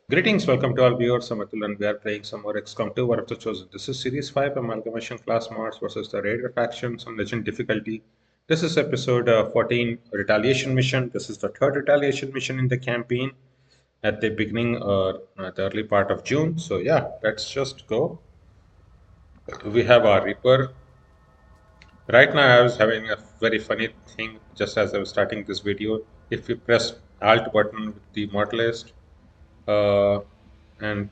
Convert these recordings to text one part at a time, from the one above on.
Greetings, welcome to all viewers. I'm Atul and we are playing some more XCOM2 War of the Chosen. This is Series 5 Amalgamation Class Mods versus the Raider Factions on Legend difficulty. This is episode 14 Retaliation Mission. This is the third Retaliation Mission in the campaign at the beginning or the early part of June. So, yeah, let's just go. We have our Reaper. Right now, I was having a very funny thing just as I was starting this video. If you press Alt button with the mod list, and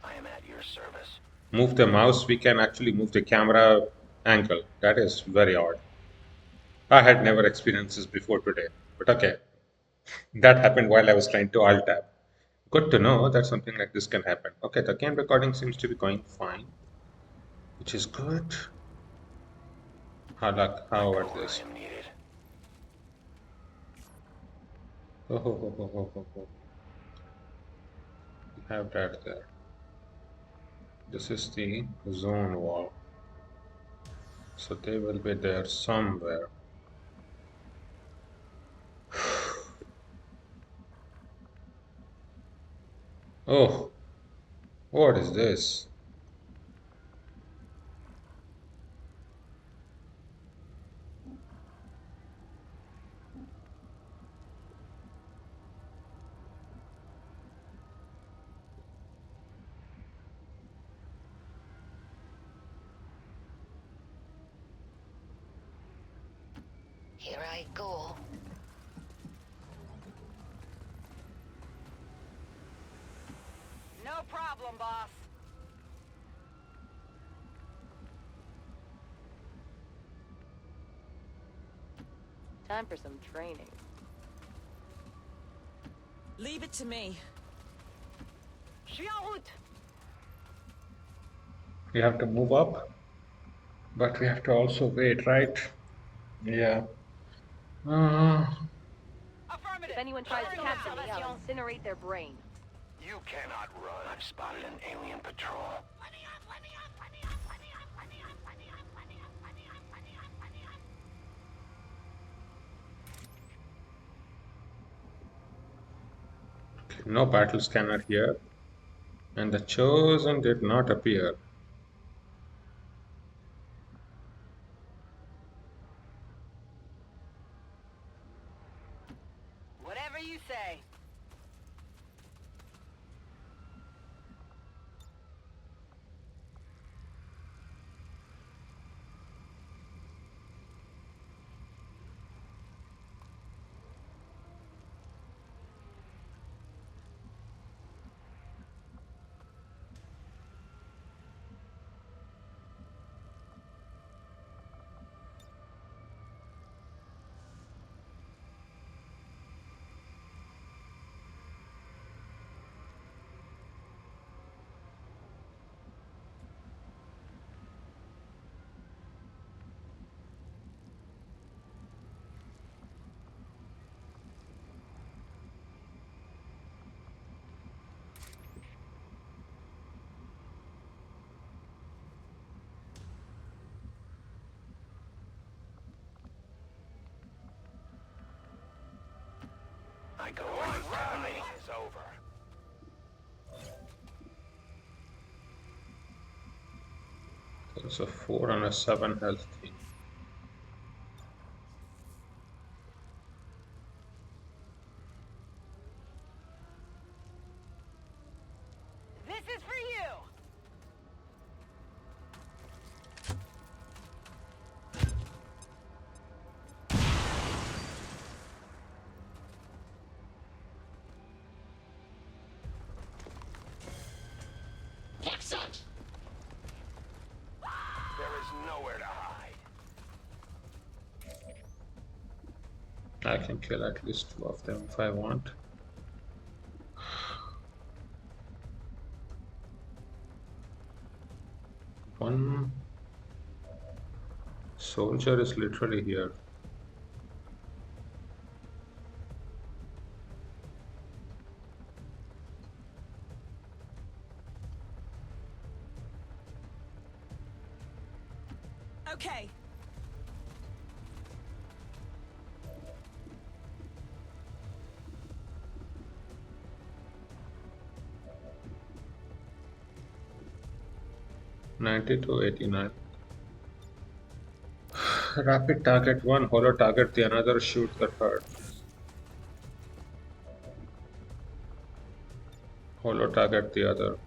I am at your service. move the mouse, we can actually move the camera angle. That is very odd. I had never experienced this before today, but okay. That happened while I was trying to alt tab. Good to know that something like this can happen. Okay, the game recording seems to be going fine, which is good. How about this? I am needed. Oh, ho, ho, ho, ho, ho, ho. We have that there. This is the zone wall. So they will be there somewhere. Oh, what is this? Here I go. No problem, boss. Time for some training. Leave it to me. We have to move up, but we have to also wait, right? Yeah. If anyone tries to capture me, I'll incinerate their brain. You cannot run. I've spotted an alien patrol. No battle scanner here, and the chosen did not appear. Whatever you say. I go on. Dominating is over. There's a 4 and a 7 health thing. This is for you. Exalt! There is nowhere to hide. I can kill at least 2 of them if I want. One soldier is literally here. Okay. 90 to 89. Rapid target one, hollow target the another, shoot the third. Hollow target the other.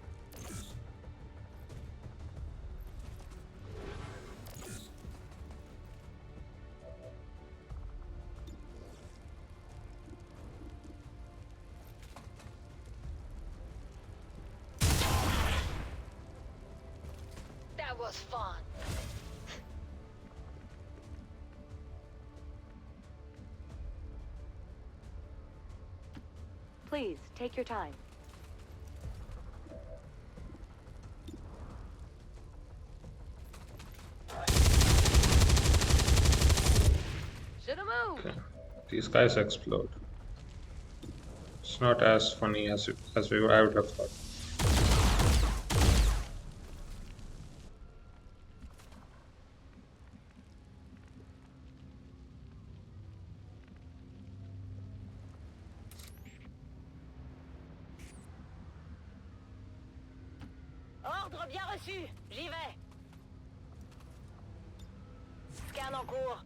That was fun. Please, take your time. Should've moved. Okay. These guys explode. It's not as funny as I would have thought. Ordre bien reçu. J'y vais. Scan en cours.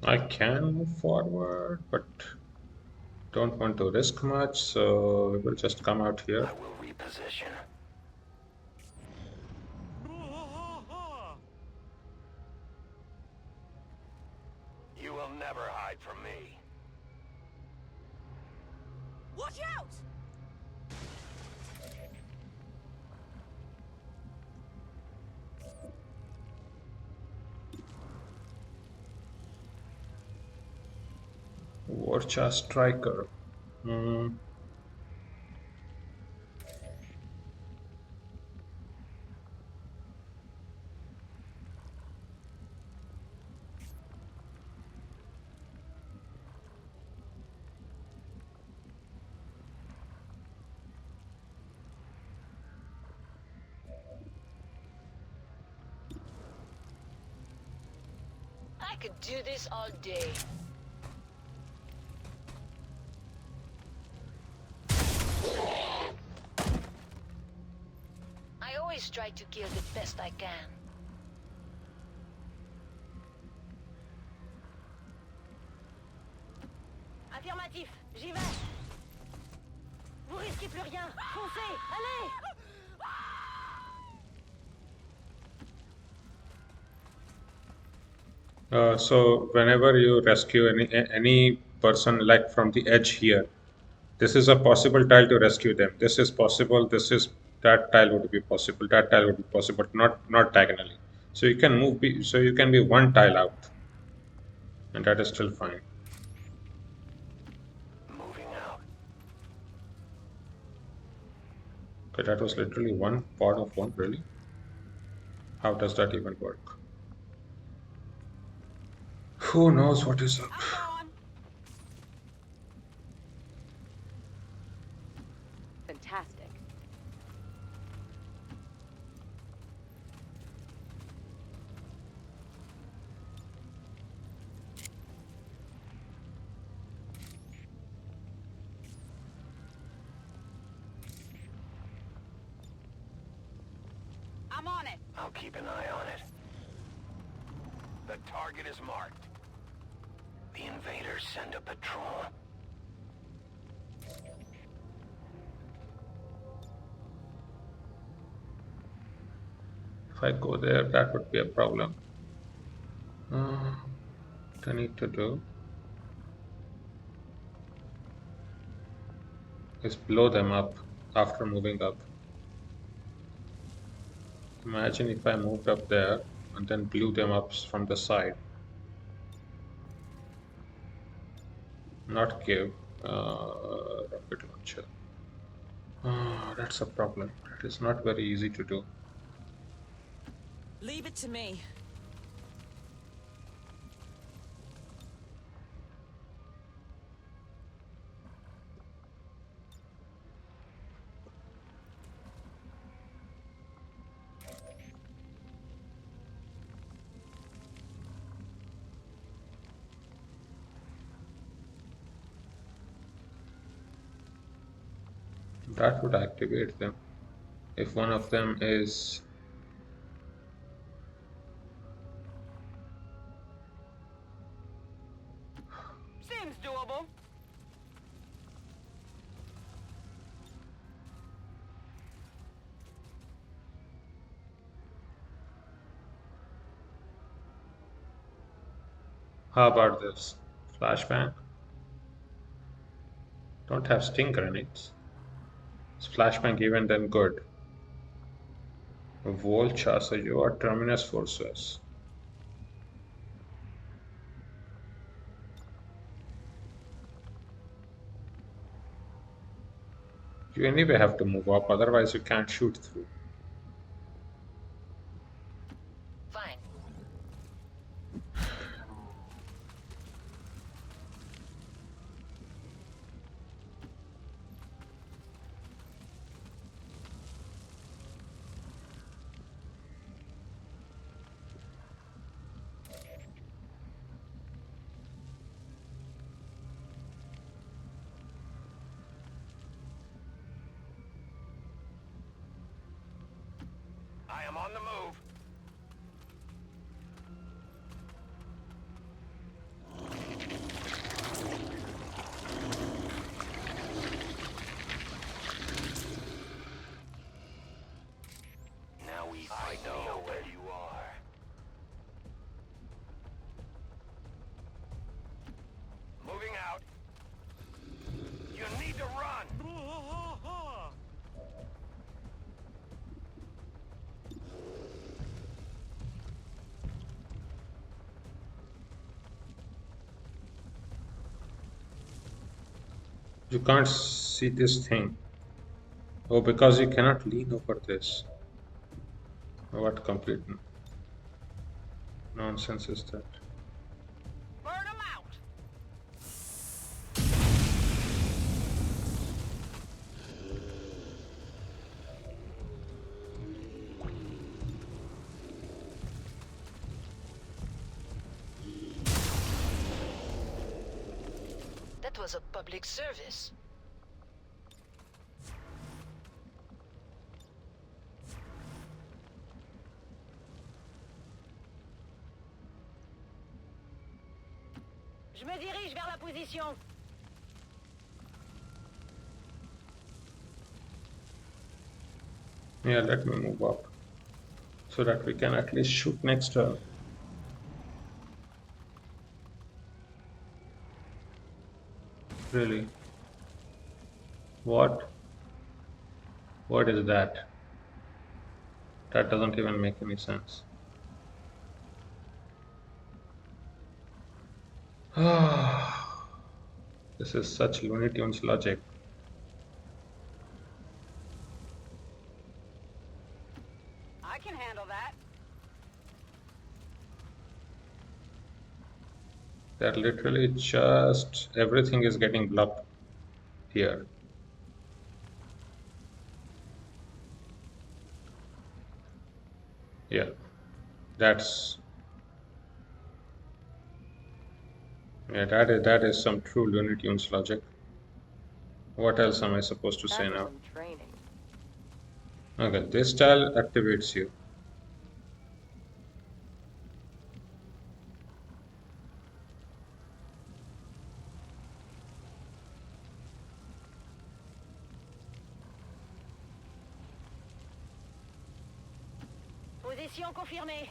I can move forward, but don't want to risk much, so we will just come out here. I will reposition. You will never hide from me. Watch out! Warcha Striker. I could do this all day. I always try to kill the best I can. Affirmatif, j'y vais. Vous risquez plus rien. Foncez, allez. So whenever you rescue any person like from the edge here, this is a possible tile to rescue them. This is possible. That tile would be possible. That tile would be possible. Not diagonally. So you can move. So you can be one tile out, and that is still fine. Moving out. Okay, that was literally one part of one. Really? How does that even work? Who knows what is up? Fantastic. I'm on it. I'll keep an eye on it. The target is marked. The invaders send a patrol. If I go there, that would be a problem. What I need to do is blow them up after moving up. Imagine if I moved up there and then blew them up from the side. Not give rocket launcher. That's a problem. That is not very easy to do. Leave it to me. That would activate them. If one of them is... Seems doable. How about this? Flashbang? Don't have sting grenades. Is flashbang even then good? Volcha, so you are Terminus forces. You anyway have to move up, otherwise you can't shoot through. Fine. I am on the move. Now I know where you are. Moving out. You need to run. You can't see this thing. Oh, because you cannot lean over this. What complete nonsense is that? Burn them out. That was a public service. Je me dirige vers la position. Yeah, let me move up so that we can at least shoot next turn. Really? What? What is that? That doesn't even make any sense. This is such Looney Tunes logic. I can handle that. They're literally just everything is getting blocked here. Yeah, that's that is some true Looney Tunes logic. What else am I supposed to say After now? some training. Okay, this style activates you. Position confirmée.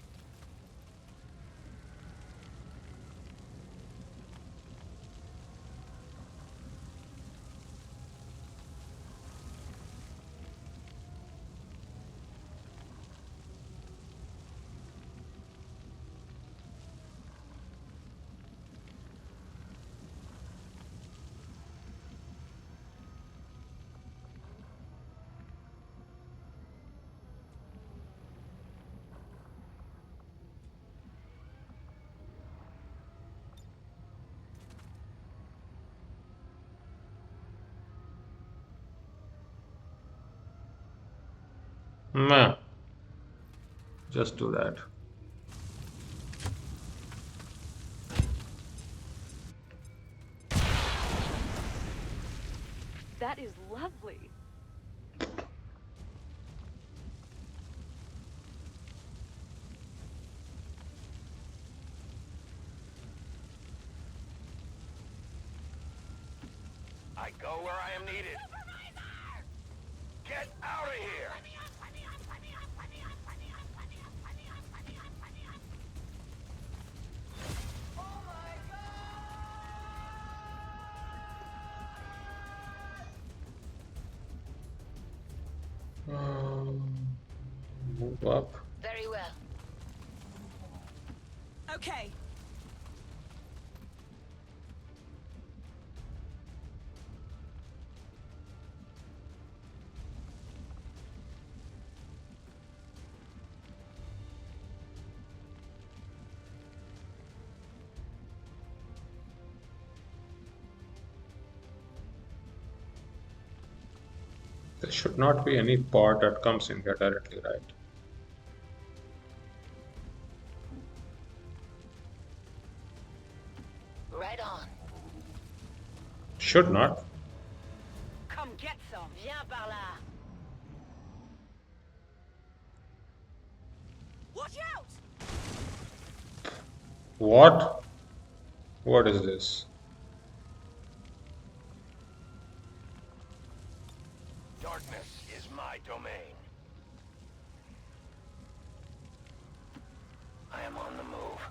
Meh. Just do that. That is lovely. I go where I am needed. Get out of here! Move up. Very well. Okay. There should not be any pod that comes in here directly, right? Right on. Should not. Come get some. Viens par là. Watch out! What? What is this? Darkness is my domain. I am on the move.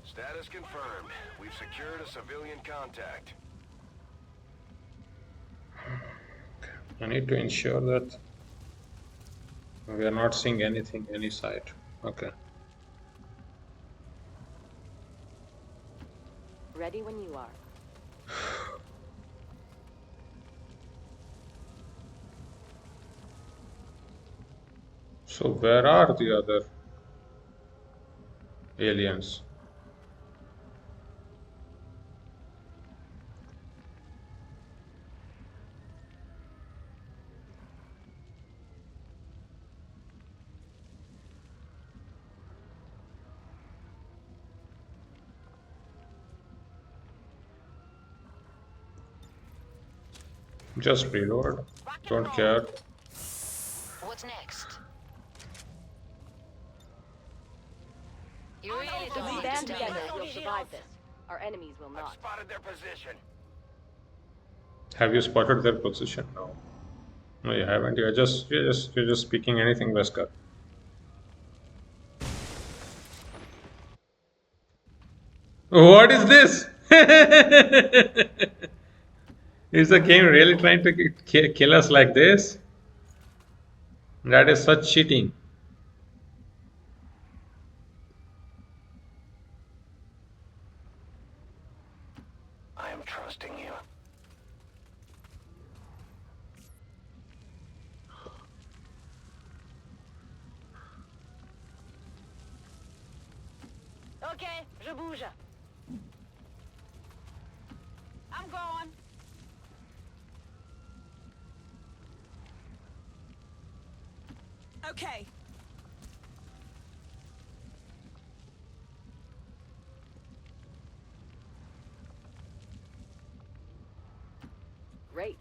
Status confirmed. We've secured a civilian contact. I need to ensure that we are not seeing anything, any side. Okay. Ready when you are. So where are the other aliens? Just reload. Don't care. What's next? You really If don't we band understand. together, we'll survive this. Our enemies will I've not. spotted their position. Have you spotted their position? No. No, you haven't. You're just speaking anything, Wesker. What is this? Is the game really trying to kill us like this? That is such cheating. I am trusting you. Ok, je bouge. I'm going. Okay. Great.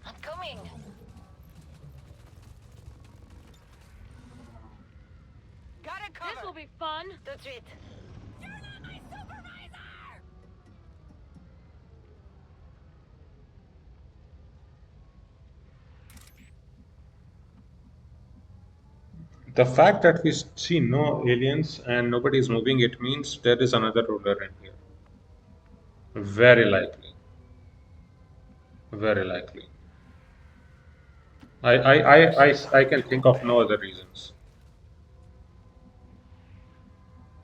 I'm coming. Got it covered. This will be fun. Tout de suite. The fact that we see no aliens and nobody is moving, it means there is another ruler in here. Very likely. Very likely. I can think of no other reasons.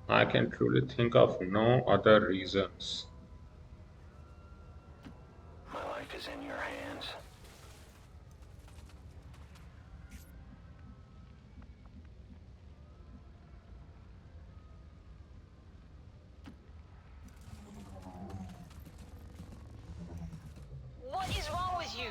I can truly think of no other reasons. My life is in your hands. What is wrong with you?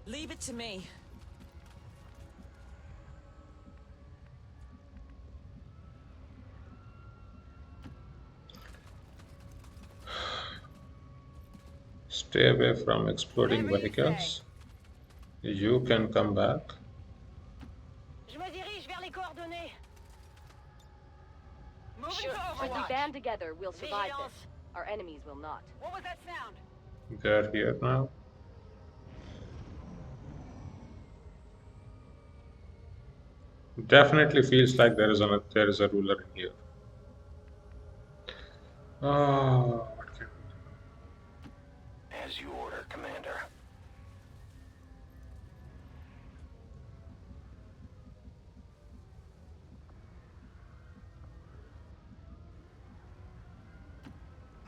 Leave it to me. Stay away from exploding vehicles. You can come back. Je me dirige vers les coordonnées. Moving to When we Overwatch. band together, we'll survive Vigilance. this. Our enemies will not. What was that sound? They're here now. Definitely feels like there is a ruler in here. Oh, what can As you order, Commander.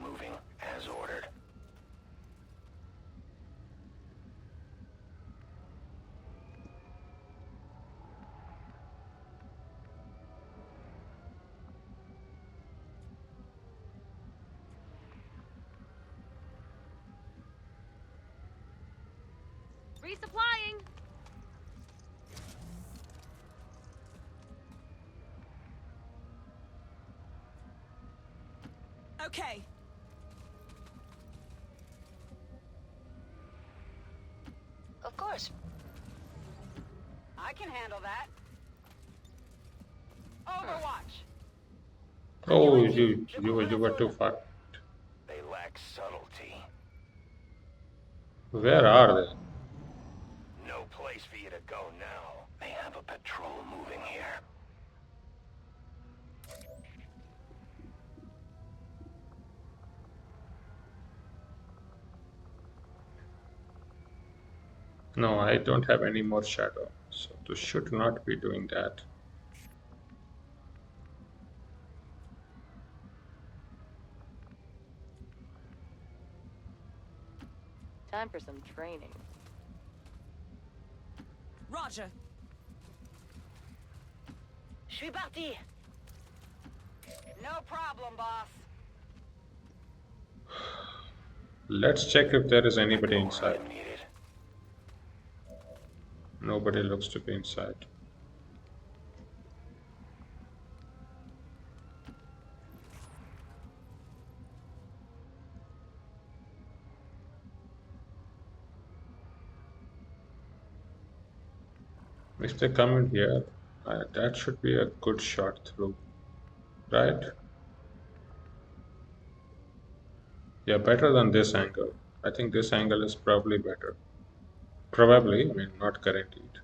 Moving as ordered. Resupplying! Okay. Of course. I can handle that. Overwatch. Oh, you were too far. They lack subtlety. Where are they? No place for you to go now. They have a patrol moving here. No, I don't have any more shadow, so this should not be doing that. Time for some training. Roger. Je suis parti. No problem, boss. Let's check if there is anybody Go where I inside. am needed. Nobody looks to be inside. If they come in here, that should be a good shot through, right? Yeah, better than this angle. I think this angle is probably better. Probably, I mean, not guaranteed.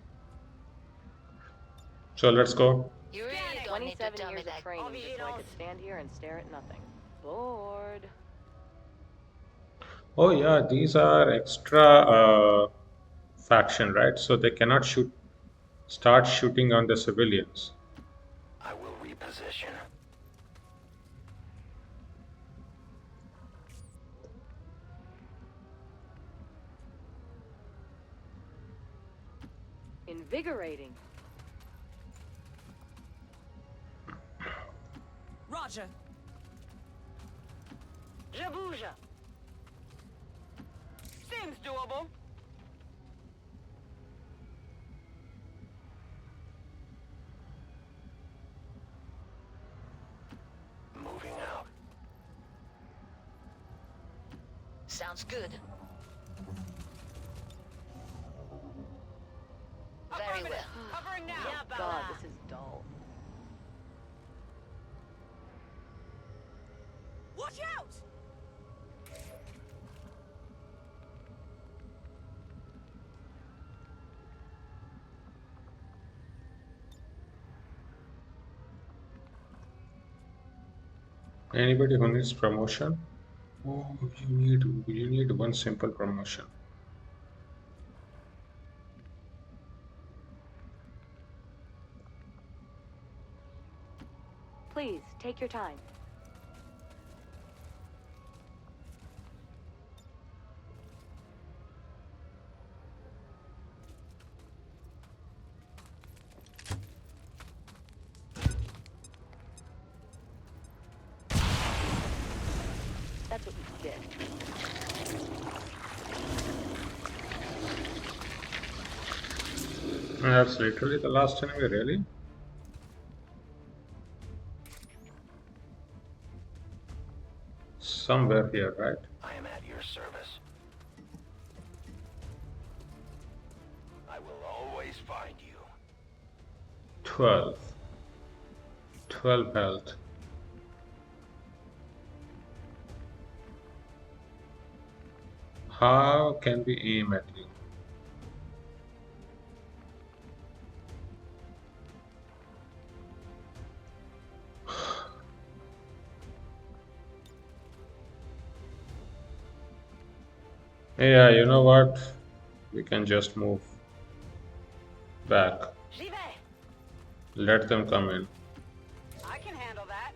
So let's go. You really don't need to 27 tell me years that. of training just so I could stand here and stare at nothing. Bored. Oh yeah, these are extra faction, right? So they cannot start shooting on the civilians. I will reposition. Invigorating. Roger. Je bouge. Seems doable. Moving out. Sounds good. Very well. Covering now. Yeah, God, this is dull. Watch out! Anybody who needs promotion? Oh, you need one simple promotion. Please, take your time. That's what we did. That's literally the last enemy, really? Somewhere here, right? I am at your service. 12. 12 health. How can we aim at you? Yeah, you know what? We can just move back. J'y vais. Let them come in. I can handle that.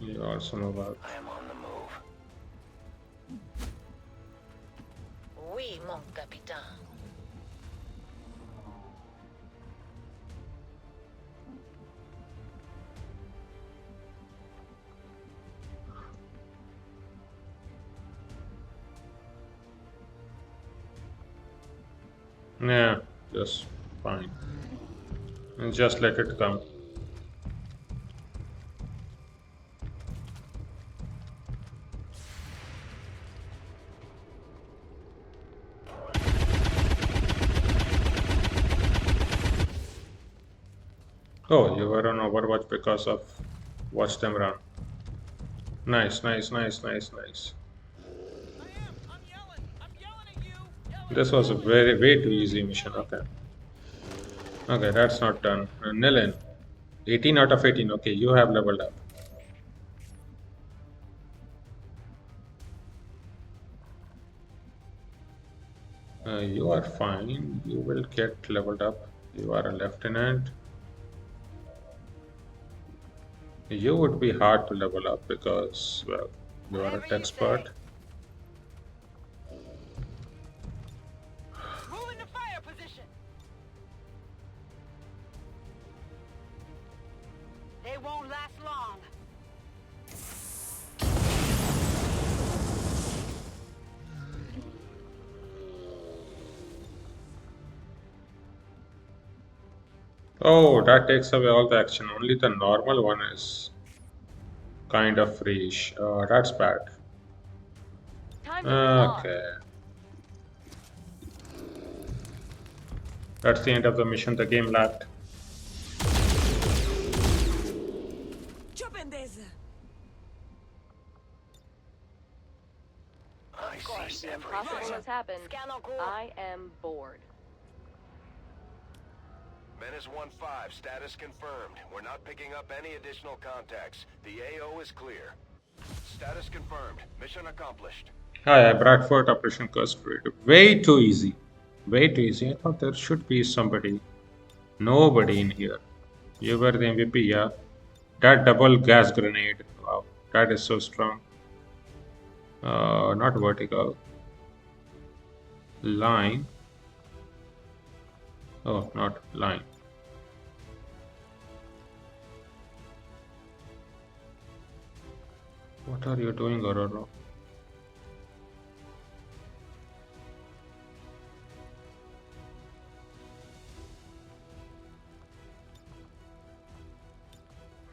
You also know about. I am on the move. Oui, mon capitaine. Yeah, just fine. And just let it come. Oh, you were on Overwatch because of watch them run. Nice, nice, nice, nice, nice. I'm yelling at you. This was a way too easy mission. Okay. Okay, that's not done. Nilin, 18 out of 18. Okay, you have leveled up. You are fine. You will get leveled up. You are a lieutenant. You would be hard to level up because, well, you are Whatever an you expert. say. Move into fire position. They won't last long. Oh, that takes away all the action. Only the normal one is kind of freeish. That's bad. Time to move on. Okay. That's the end of the mission. The game lagged. Jump in this. I see everything. Impossible has happened. Scan en cours. I am bored. Menace 1-5, status confirmed. We're not picking up any additional contacts. The AO is clear. Status confirmed. Mission accomplished. Hi, I Bradford Operation Curse Druid. Way too easy. Way too easy. I thought there should be somebody. Nobody in here. You were the MVP, yeah. That double gas grenade. Wow, that is so strong. Not vertical. Line. Oh, not line. What are you doing, Aurora?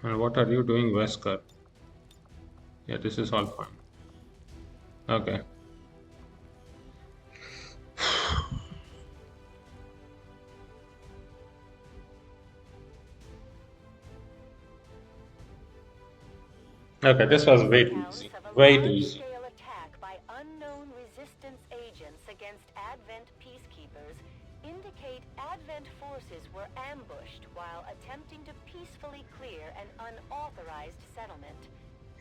And what are you doing, Wesker? Yeah, this is all fine. Okay. Okay, this was way too Accounts easy. of a Way too easy. large-scale attack by unknown resistance agents against Advent peacekeepers indicate Advent forces were ambushed while attempting to peacefully clear an unauthorized settlement.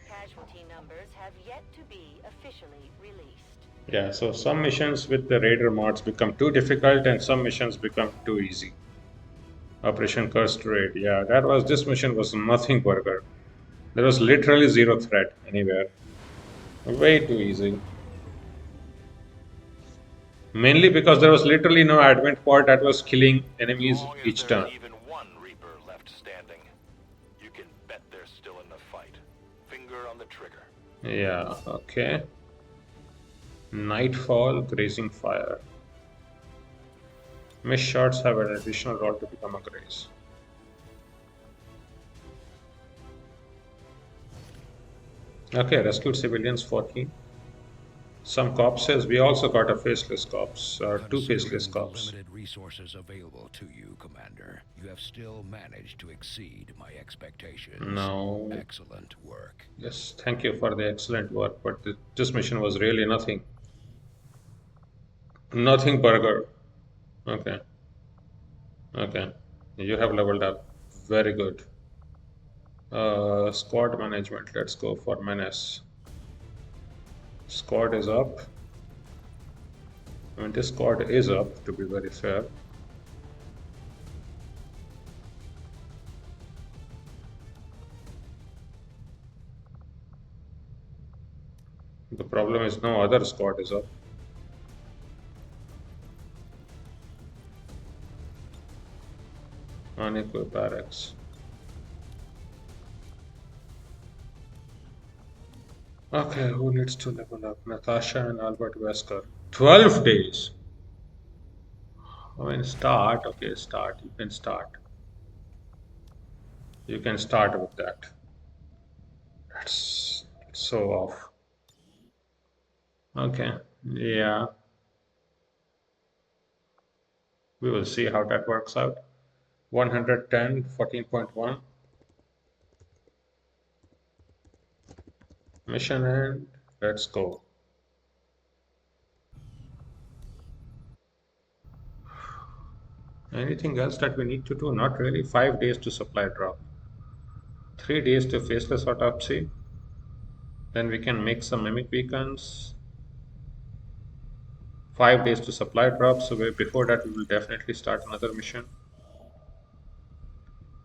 Casualty numbers have yet to be officially released. Yeah, so some missions with the Raider mods become too difficult and some missions become too easy. Operation Cursed Raid. Yeah, this mission was nothing burger. There was literally zero threat anywhere. Way too easy. Mainly because there was literally no Advent pod that was killing enemies As long as each there's turn. even one Reaper left standing, you can bet they're still in the fight. Finger on the trigger. Yeah, okay. Nightfall, Grazing Fire. Mist shots have an additional roll to become a graze. Okay, rescued civilians 14. Some corpses. We also got a faceless corpse, two faceless Considering the corpses. limited resources available to you, Commander, you have still managed to exceed my expectations. No. Excellent work. Yes, thank you for the excellent work, but this mission was really nothing. Nothing burger. Okay. Okay. You have leveled up. Very good. Squad management. Let's go for menace. Squad is up. I mean, this squad is up, to be very fair. The problem is no other squad is up. Unequal barracks. Okay, who needs to level up? Natasha and Albert Wesker. 12 days. I mean, start. Okay, start. You can start. You can start with that. That's so off. Okay, yeah. We will see how that works out. 110, 14.1. Mission end. Let's go. Anything else that we need to do? Not really. 5 days to supply drop. 3 days to faceless autopsy. Then we can make some mimic beacons. 5 days to supply drop. So before that, we will definitely start another mission.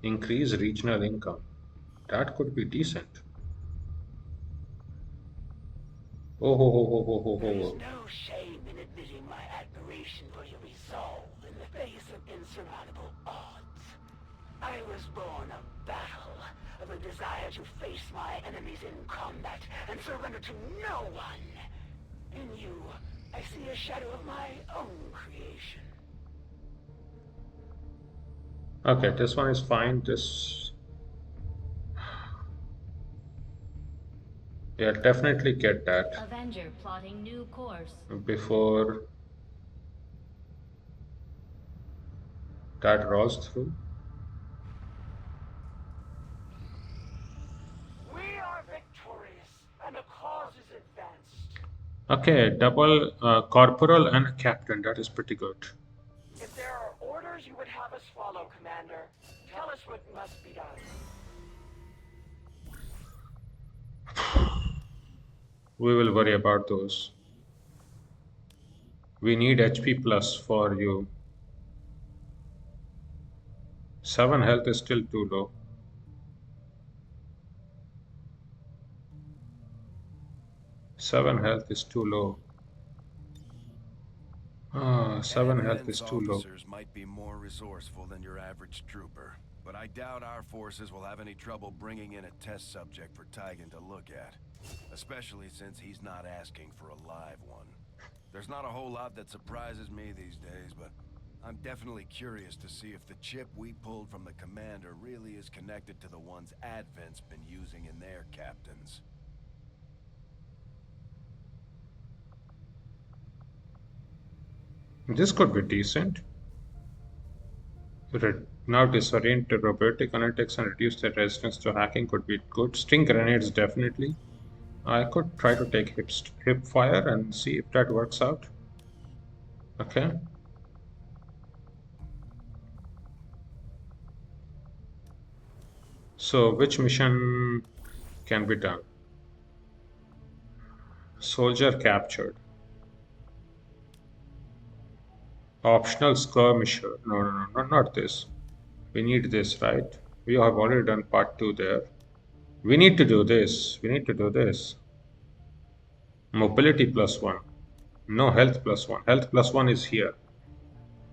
Increase regional income. That could be decent. Oh, ho, ho, ho, ho, ho, There is ho. no shame in admitting my admiration for your resolve in the face of insurmountable odds. I was born of battle, of a desire to face my enemies in combat and surrender to no one. In you, I see a shadow of my own creation. Okay, this one is fine. This, yeah, definitely get that Avenger plotting new course. before that rolls through. We are victorious, and the cause is advanced. Okay, double corporal and captain. That is pretty good. If there are orders you would have us follow, Commander, tell us what must be done. We will worry about those. We need HP plus for you. 7 health is still too low. 7 health is too low. 7 health is too low. Officers might be more resourceful than your average trooper, but I doubt our forces will have any trouble bringing in a test subject for Tigan to look at, especially since he's not asking for a live one. There's not a whole lot that surprises me these days, but I'm definitely curious to see if the chip we pulled from the commander really is connected to the ones Advent's been using in their captains. This could be decent. Now disorient the robotic analytics and reduce their resistance to hacking could be good. Sting grenades definitely. I could try to take hip fire and see if that works out. Okay. So which mission can be done? Soldier captured. Optional skirmisher. No, not this. We need this, right? We have already done part 2 there. We need to do this. We need to do this. Mobility +1. No, health +1. Health +1 is here.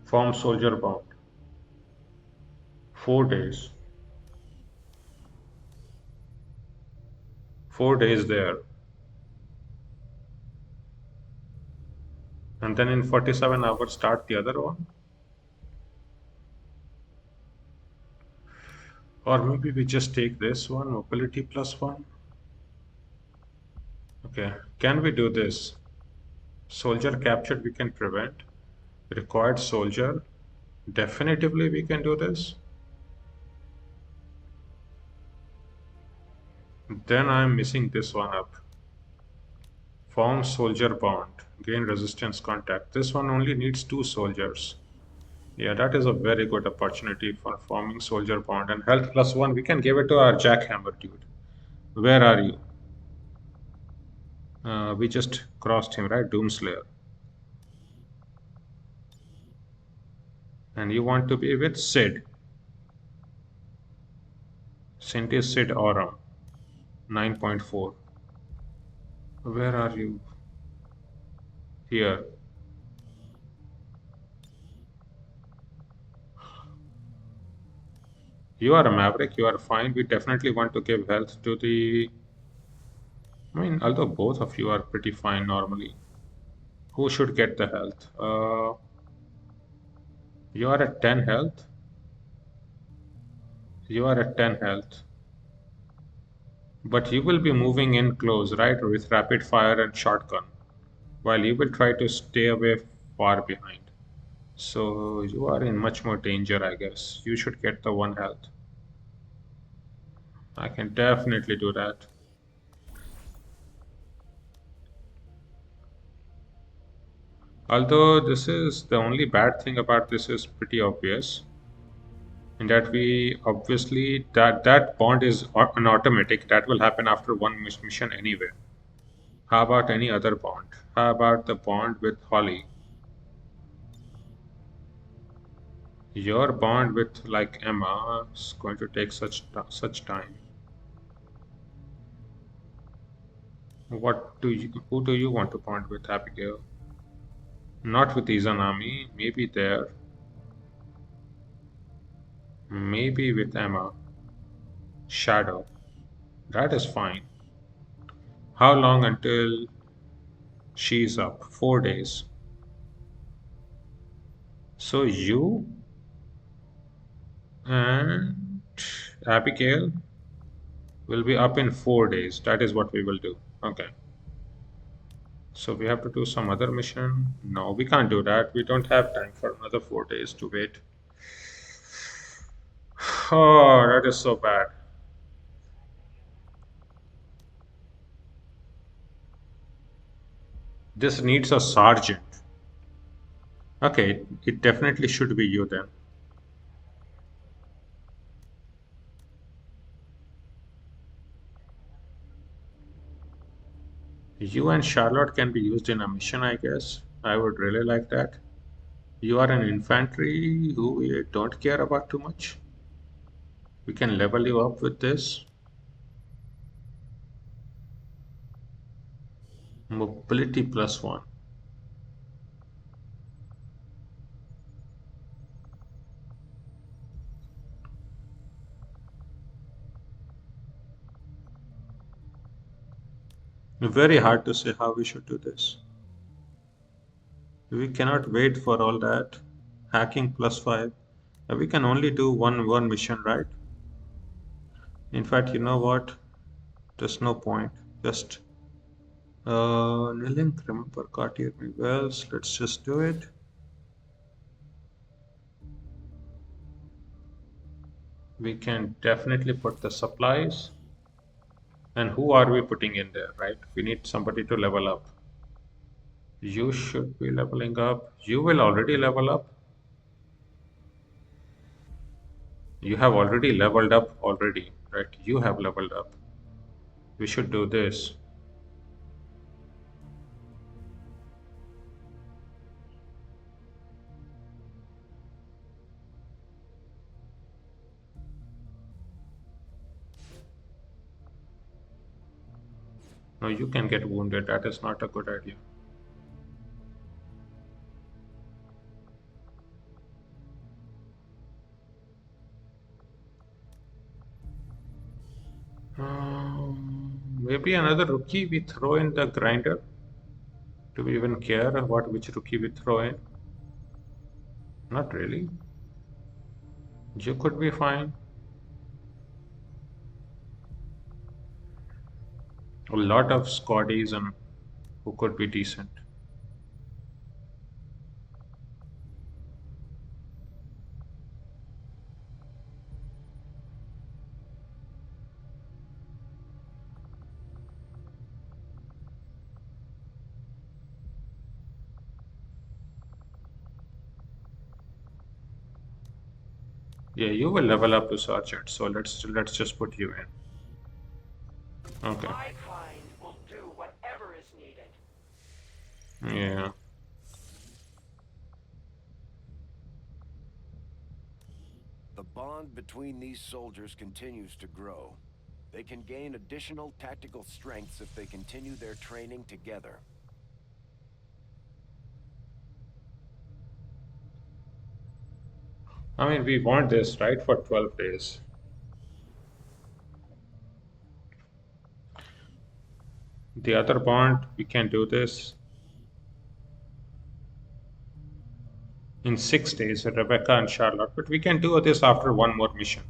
Form soldier bound. 4 days. 4 days there. And then in 47 hours start the other one. Or maybe we just take this one, mobility +1. Okay, can we do this? Soldier captured we can prevent. Required soldier. Definitively we can do this. Then I'm missing this one up. Form soldier bond. Gain resistance contact. This one only needs 2 soldiers. Yeah, that is a very good opportunity for forming soldier bond. And health +1, we can give it to our jackhammer dude. Where are you? We just crossed him, right? Doomslayer. And you want to be with Sid. Sinti Sid Aurum. 9.4. Where are you? Here. You are a maverick, you are fine. We definitely want to give health to the... I mean, although both of you are pretty fine normally. Who should get the health? You are at 10 health. You are at 10 health. But you will be moving in close, right? With rapid fire and shotgun. While you will try to stay away far behind. So you are in much more danger, I guess. You should get the 1 health. I can definitely do that. Although this is the only bad thing about this is pretty obvious. In that we obviously that bond is an automatic. That will happen after 1 mission anyway. How about any other bond? How about the bond with Holly? Your bond with like Emma is going to take such time. Who do you want to bond with, Abigail? Not with Izanami, maybe there. Maybe with Emma. Shadow. That is fine. How long until she's up? 4 days. So you and Abigail will be up in 4 days. That is what we will do. Okay. So we have to do some other mission. No, we can't do that. We don't have time for another 4 days to wait. Oh, that is so bad. This needs a sergeant. Okay, it definitely should be you then. You and Charlotte can be used in a mission, I guess. I would really like that. You are an infantry who we don't care about too much. We can level you up with this. Mobility +1. Very hard to say how we should do this. We cannot wait for all that. Hacking +5. We can only do one mission, right? In fact, you know what? There's no point. Just Nilink, remember Cartier Wells. Let's just do it. We can definitely put the supplies. And who are we putting in there, right? We need somebody to level up. You should be leveling up. You will already level up. You have already leveled up already, right? You have leveled up. We should do this. No, you can get wounded. That is not a good idea. Maybe another rookie we throw in the grinder. Do we even care about which rookie we throw in? Not really. You could be fine. A lot of Scotties and who could be decent. Yeah, you will level up to sergeant. So let's just put you in. Okay. My kind will do whatever is needed. Yeah. The bond between these soldiers continues to grow. They can gain additional tactical strengths if they continue their training together. I mean, we want this, right, for 12 days. The other bond, we can do this in 6 days with Rebecca and Charlotte, but we can do this after one more mission.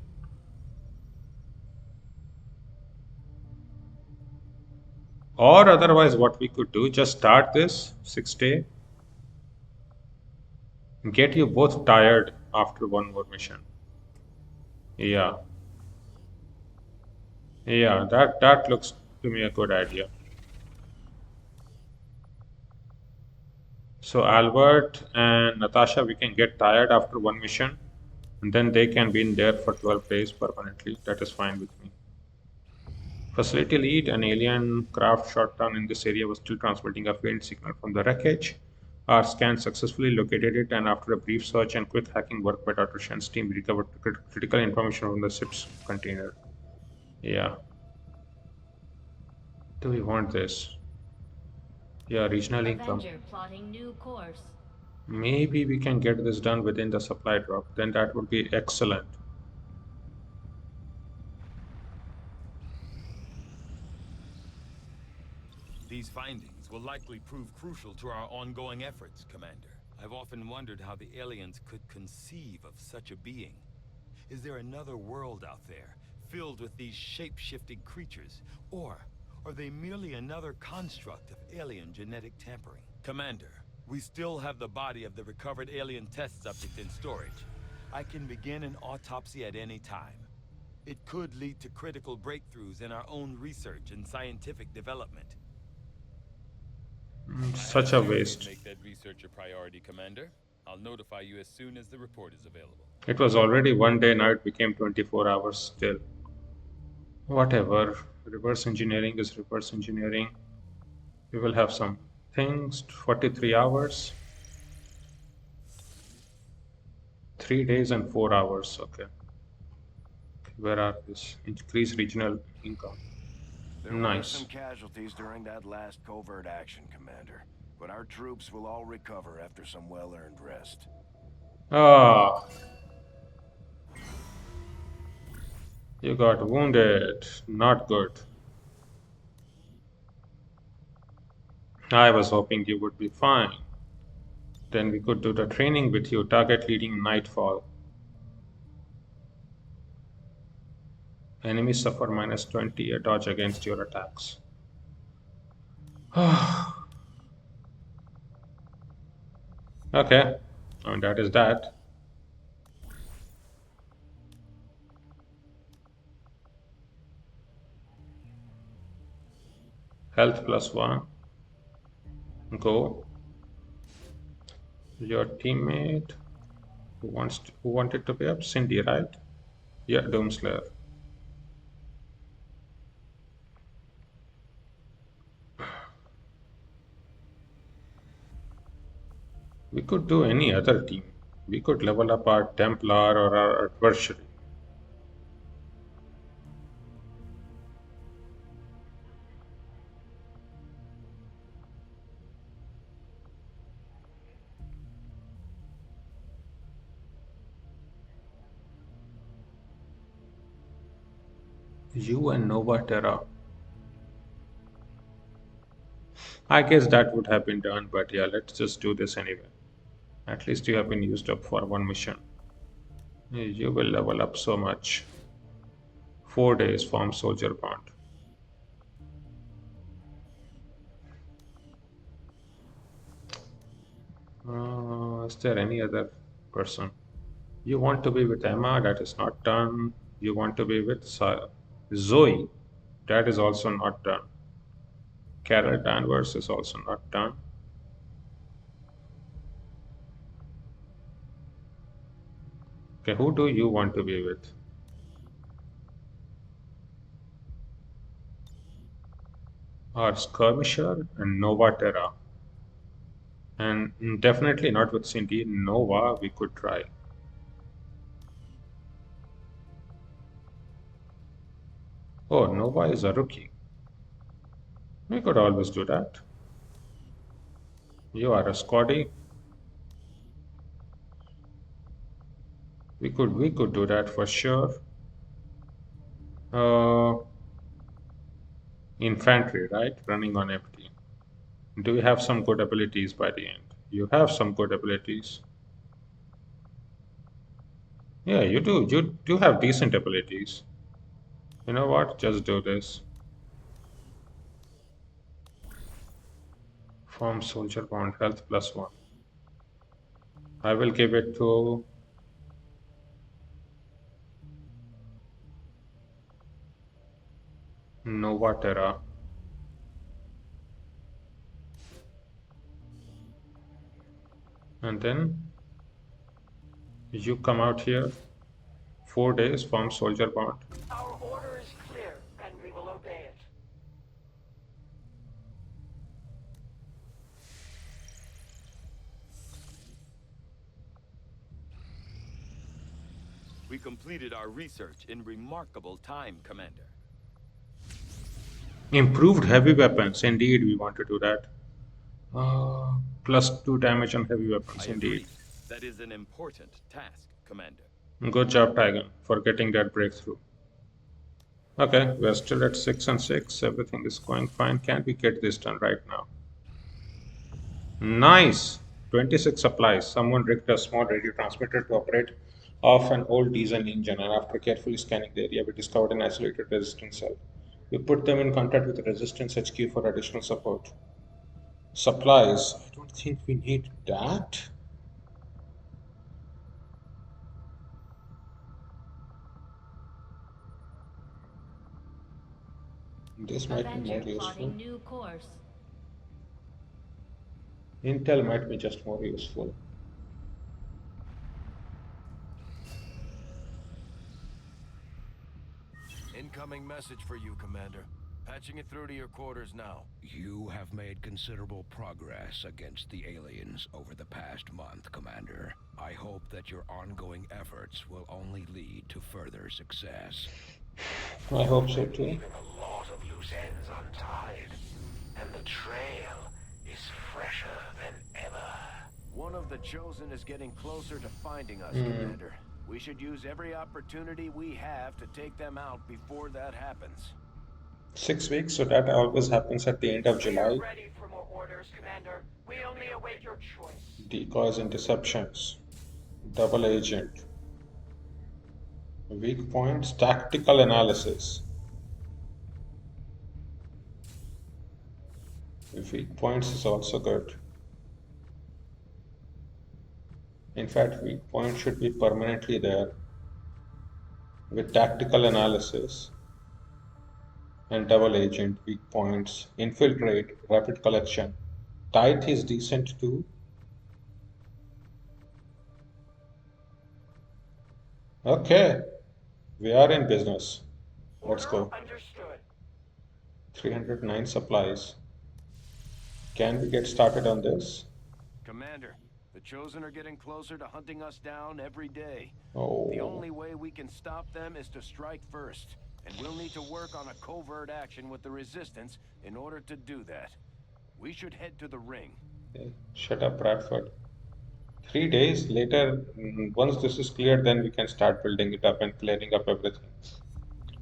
Or otherwise, what we could do, just start this 6 day, get you both tired after one more mission. Yeah. Yeah, that looks to me a good idea. So Albert and Natasha, we can get tired after one mission, and then they can be in there for 12 days permanently. That is fine with me. Facility lead, an alien craft shot down in this area, was still transmitting a faint signal from the wreckage. Our scan successfully located it, and after a brief search and quick hacking work by Dr. Shen's team, we recovered critical information from the ship's container. Yeah. Do we want this? Yeah, regional income. Avenger plotting new course. Maybe we can get this done within the supply drop. Then that would be excellent. These findings will likely prove crucial to our ongoing efforts, Commander. I've often wondered how the aliens could conceive of such a being. Is there another world out there, filled with these shape-shifting creatures? Or are they merely another construct of alien genetic tampering? Commander, we still have the body of the recovered alien test subject in storage. I can begin an autopsy at any time. It could lead to critical breakthroughs in our own research and scientific development. Such a waste. Make that research a priority, Commander. I'll notify you as soon as the report is available. It was already one day, now it became 24 hours still. Whatever. Reverse engineering is reverse engineering. We will have some things. 43 hours. 3 days and 4 hours. Okay. Where are this? Increase regional income. There were Nice. some casualties during that last covert action, Commander. But our troops will all recover after some well-earned rest. Ah. You got wounded. Not good. I was hoping you would be fine. Then we could do the training with you. Target leading nightfall. Enemies suffer -20 a dodge against your attacks. Okay, and that is that. Health +1. Go. Your teammate who wanted to be up? Cindy, right? Yeah, Doomslayer. We could do any other team. We could level up our Templar or our adversary. You and Nova Terra. I guess that would have been done, but yeah, let's just do this anyway. At least you have been used up for one mission. You will level up so much. 4 days, form soldier bond. Is there any other person? You want to be with Emma? That is not done. You want to be with Zoe? That is also not done. Carol Danvers is also not done. Okay, who do you want to be with? Our Skirmisher and Nova Terra. And definitely not with Cindy. Nova, we could try. Oh, Nova is a rookie. We could always do that. You are a Scotty. We could do that for sure. Infantry, right? Running on empty. Do you have some good abilities by the end? You have some good abilities. Yeah, you do. You do have decent abilities. You know what? Just do this. Form soldier bond health +1. I will give it to Nova Terra. And then you come out here. 4 days, form soldier bond. Our order is clear, and we will obey it. We completed our research in remarkable time, Commander. Improved heavy weapons. Indeed, we want to do that. +2 damage on heavy weapons. I Indeed. agree. That is an important task, Commander. Good job, Tiger, for getting that breakthrough. Okay, we're still at 6 and 6. Everything is going fine. Can we get this done right now? Nice! 26 supplies. Someone rigged a small radio transmitter to operate off an old diesel engine, and after carefully scanning the area, we discovered an isolated resistance cell. We put them in contact with the Resistance HQ for additional support. Supplies. I don't think we need that. This might be more useful. New course. Intel might be just more useful. Incoming message for you, Commander. Patching it through to your quarters now. You have made considerable progress against the aliens over the past month, Commander. I hope that your ongoing efforts will only lead to further success. I hope so too. Even a lot of loose ends untied, and the trail is fresher than ever. One of the Chosen is getting closer to finding us, Commander. We should use every opportunity we have to take them out before that happens. 6 weeks, so that always happens at the end of We July. are ready for more orders, Commander. We only await your choice. Decoys and deceptions. Double agent. Weak points. Tactical analysis. Weak points is also good. In fact, weak points should be permanently there. With tactical analysis and double agent, weak points, infiltrate, rapid collection. Tithe is decent too. Okay, we are in business. Let's go. Understood. 309 supplies. Can we get started on this? Commander, the Chosen are getting closer to hunting us down every day. Oh. The only way we can stop them is to strike first, and we'll need to work on a covert action with the Resistance in order to do that. We should head to the ring. Okay. Shut up, Bradford. 3 days later, once this is cleared, then we can start building it up and clearing up everything.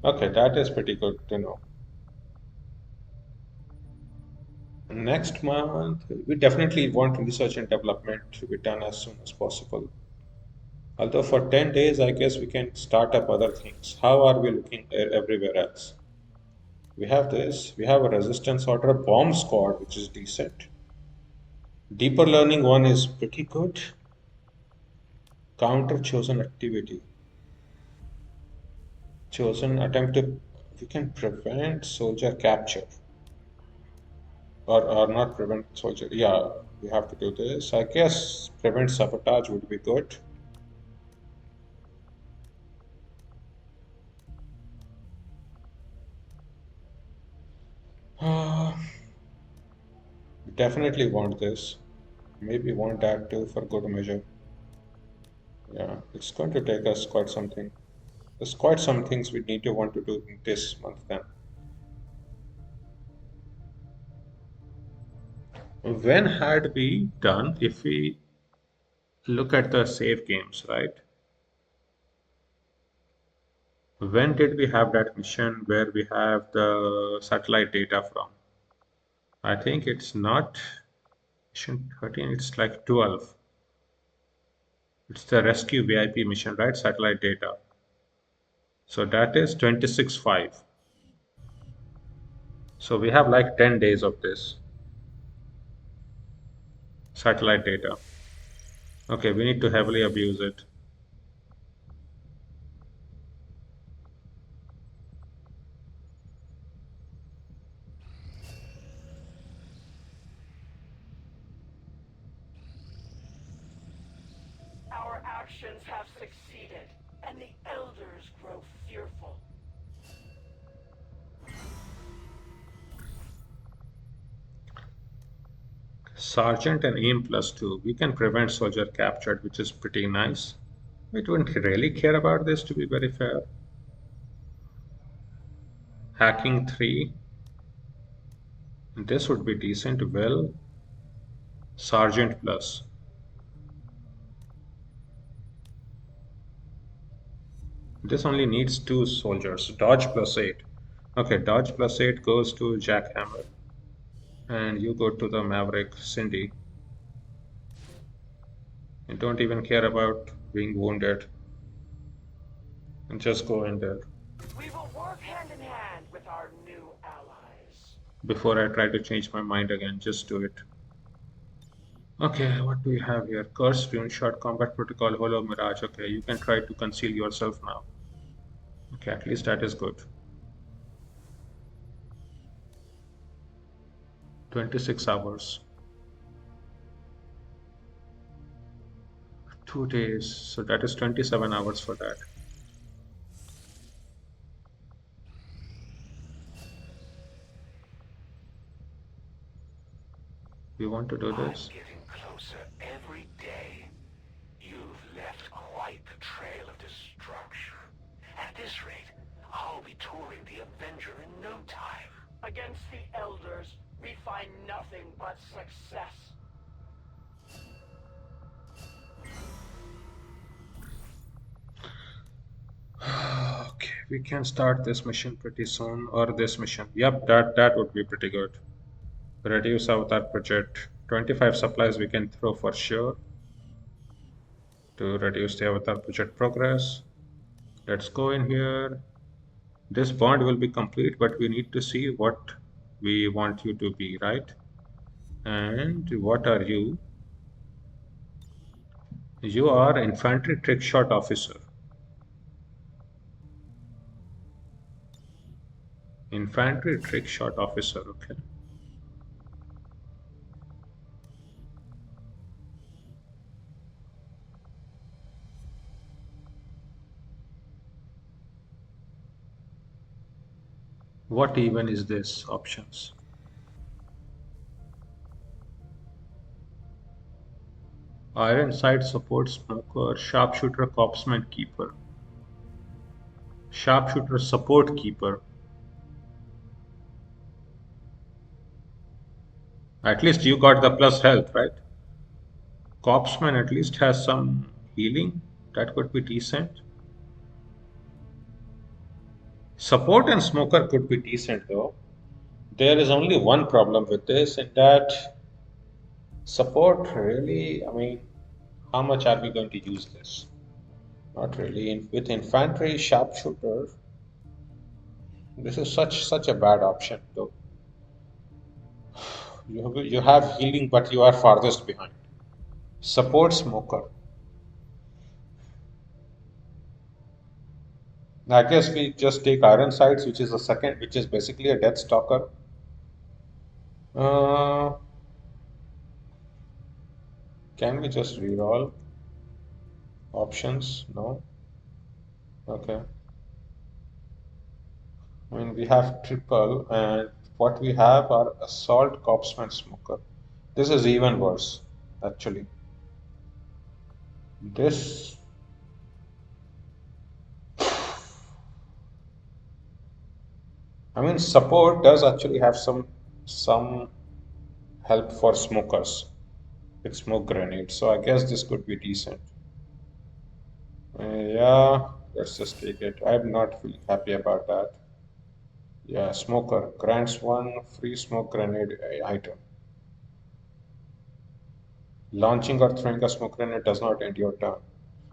Okay, that is pretty good to know. Next month, we definitely want research and development to be done as soon as possible. Although for 10 days, I guess we can start up other things. How are we looking everywhere else? We have this. We have a resistance order bomb squad, which is decent. Deeper learning 1 is pretty good. Counter chosen activity. Chosen attempt to, we can prevent soldier capture. Or not prevent soldier. Yeah, we have to do this. I guess prevent sabotage would be good. Definitely want this. Maybe want that too for good measure. Yeah, it's going to take us quite something. There's quite some things we need to want to do in this month then. When had we done, if we look at the save games, right? When did we have that mission where we have the satellite data from? I think it's not mission 13, it's like 12. It's the rescue VIP mission, right? Satellite data. So that is 26/5. So we have like 10 days of this satellite data. Okay, we need to heavily abuse it. Our actions have succeeded, and the elders grow fearful. Sergeant and aim +2. We can prevent soldier captured, which is pretty nice. We don't really care about this, to be very fair. Hacking 3. This would be decent. Well, Sergeant plus. This only needs 2 soldiers. Dodge +8. Okay, dodge +8 goes to Jackhammer. And you go to the Maverick Cindy. You don't even care about being wounded. And just go in there. We will work hand in hand with our new allies. Before I try to change my mind again, just do it. Okay, what do we have here? Curse, Rune Shot, Combat Protocol, Holo Mirage. Okay, you can try to conceal yourself now. Okay, at least that is good. 26 hours. 2 days, so that is 27 hours for that. We want to do this. I'm getting closer every day. You've left quite the trail of destruction. At this rate, I'll be touring the Avenger in no time. Against the Elders, we find nothing but success. Okay, we can start this mission pretty soon, or this mission. Yep, that would be pretty good. Reduce avatar project. 25 supplies we can throw for sure to reduce the avatar project progress. Let's go in here. This bond will be complete, but we need to see what we want you to be, right? And what are you? You are infantry trick shot officer. Infantry trick shot officer, okay. What even is this? Options. Iron sight support smoker, sharpshooter, corpsman, keeper. Sharpshooter support keeper. At least you got the plus health, right? Corpsman at least has some healing. That could be decent. Support and smoker could be decent though. There is only one problem with this, in that support really, I mean, how much are we going to use this? Not really. With infantry sharpshooter, this is such a bad option though. You have healing, but you are farthest behind. Support smoker. I guess we just take iron sights, which is a second, which is basically a death stalker. Can we just reroll options? No. Okay. I mean, we have triple, and what we have are assault, corpsman, smoker. This is even worse, actually. This. I mean, support does actually have some help for smokers with smoke grenades, so I guess this could be decent. Yeah, let's just take it. I'm not feeling happy about that. Yeah, smoker grants one free smoke grenade item. Launching or throwing a smoke grenade does not end your turn.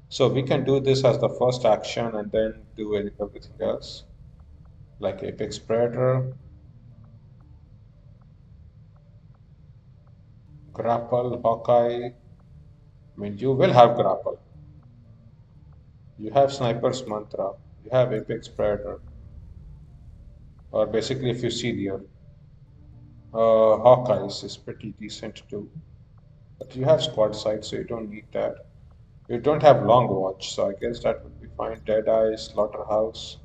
So we can do this as the first action and then do everything else, like Apex Predator, Grapple, Hawkeye. I mean, you will have Grapple. You have Sniper's Mantra. You have Apex Predator. Or basically, if you see the Hawkeyes is pretty decent too. But you have Squad Sight, so you don't need that. You don't have Long Watch, so I guess that would be fine. Deadeye, Slaughterhouse,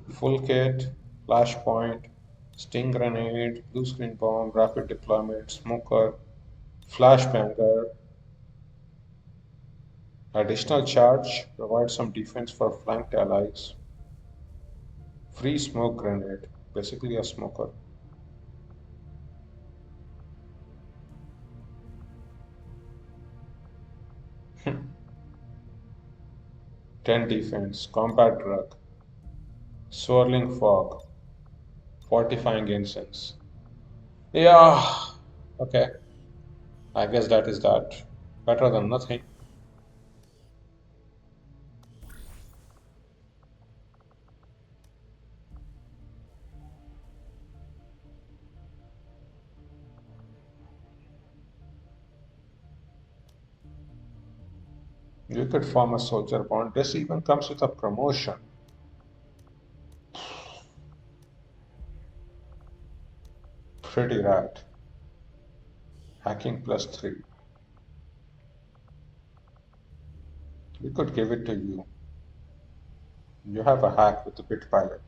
Full Kit, Flashpoint, Sting Grenade, Blue Screen Bomb, Rapid Deployment, Smoker, Flashbanger. Additional charge provides some defense for flanked allies. Free Smoke Grenade, basically a smoker. Ten defense, combat drug, swirling fog, fortifying incense. Yeah, okay. I guess that is that. Better than nothing. You could form a soldier bond. This even comes with a promotion. Pretty rad. Hacking +3. We could give it to you. You have a hack with the bit pilot.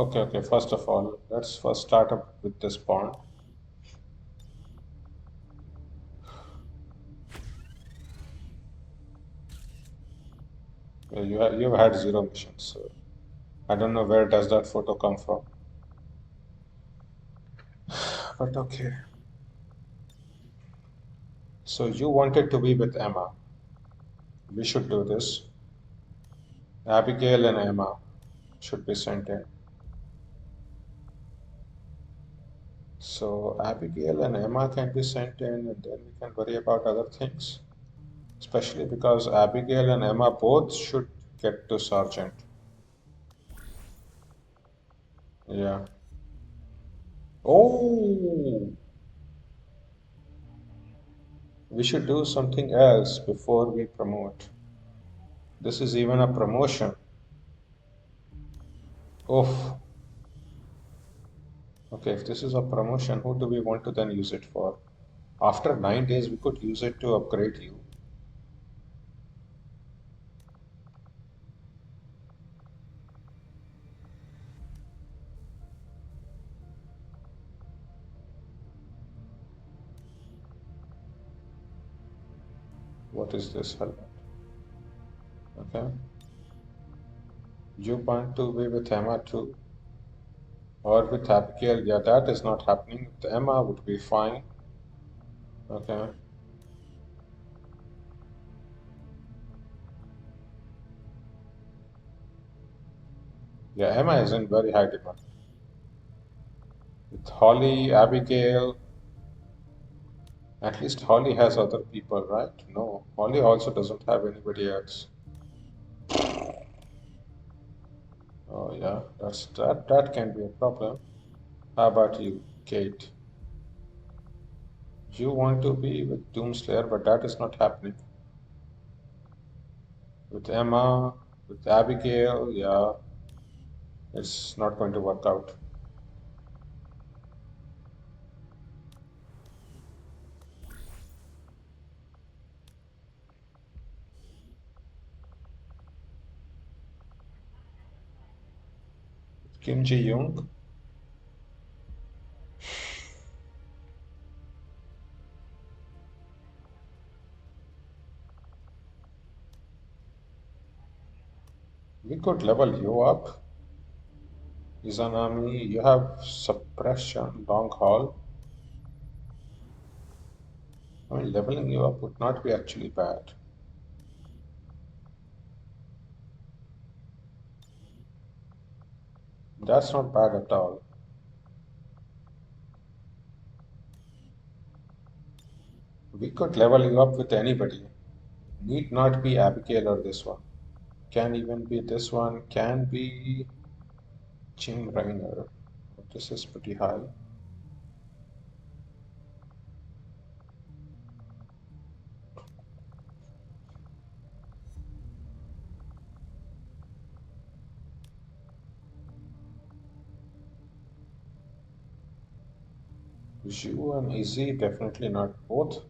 Okay. First of all, let's first start up with this bond. You've had 0 missions, so I don't know where does that photo come from. But okay. So you wanted to be with Emma. We should do this. Abigail and Emma should be sent in. So Abigail and Emma can be sent in, and then we can worry about other things. Especially because Abigail and Emma both should get to Sergeant. Yeah. Oh, we should do something else before we promote. This is even a promotion. Oh, okay. If this is a promotion, who do we want to then use it for? After 9 days, we could use it to upgrade you. What is this helmet? Okay. You want to be with Emma too? Or with Abigail? Yeah, that is not happening. With Emma would be fine. Okay. Yeah, Emma is in very high demand. With Holly, Abigail, at least Holly has other people, right? No, Holly also doesn't have anybody else. Oh yeah, that can be a problem. How about you, Kate? You want to be with Doomslayer, but that is not happening. With Emma, with Abigail, yeah. It's not going to work out. Kim Ji-young. We could level you up. Izanami, you have suppression, long haul. I mean, leveling you up would not be actually bad. That's not bad at all. We could level you up with anybody. Need not be Abigail or this one. Can even be this one. Can be Jim Raynor. This is pretty high. Zhu and Izzy, definitely not both.